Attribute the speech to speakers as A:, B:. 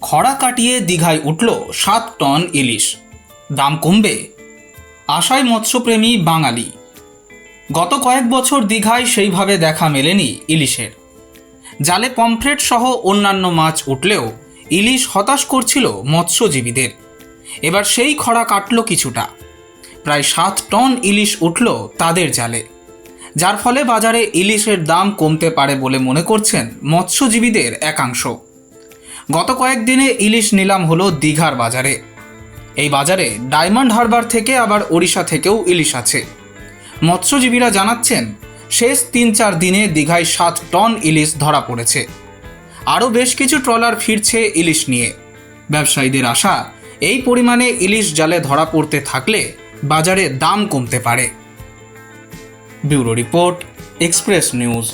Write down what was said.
A: খরা কাটিয়ে দীঘায় উঠল 7 টন ইলিশ। দাম কমবে আশায় মৎস্যপ্রেমী বাঙালি। গত কয়েক বছর দীঘায় সেইভাবে দেখা মেলেনি ইলিশের। জালে পমফ্রেট সহ অন্যান্য মাছ উঠলেও ইলিশ হতাশ করছিল মৎস্যজীবীদের। এবার সেই খরা কাটল কিছুটা। প্রায় 7 টন ইলিশ উঠল তাদের জালে, যার ফলে বাজারে ইলিশের দাম কমতে পারে বলে মনে করছেন মৎস্যজীবীদের একাংশ। গত কয়েকদিনে ইলিশ নিলাম হলো দীঘার বাজারে। এই বাজারে ডায়মন্ড হারবার থেকে আবার ওড়িশা থেকেও ইলিশ আছে। মৎস্যজীবীরা জানাচ্ছেন শেষ 3-4 দিনে দীঘায় 7 টন ইলিশ ধরা পড়েছে। আরও বেশ কিছু ট্রলার ফিরছে ইলিশ নিয়ে। ব্যবসায়ীদের আশা, এই পরিমাণে ইলিশ জালে ধরা পড়তে থাকলে বাজারে দাম কমতে পারে। Bureau report, express news.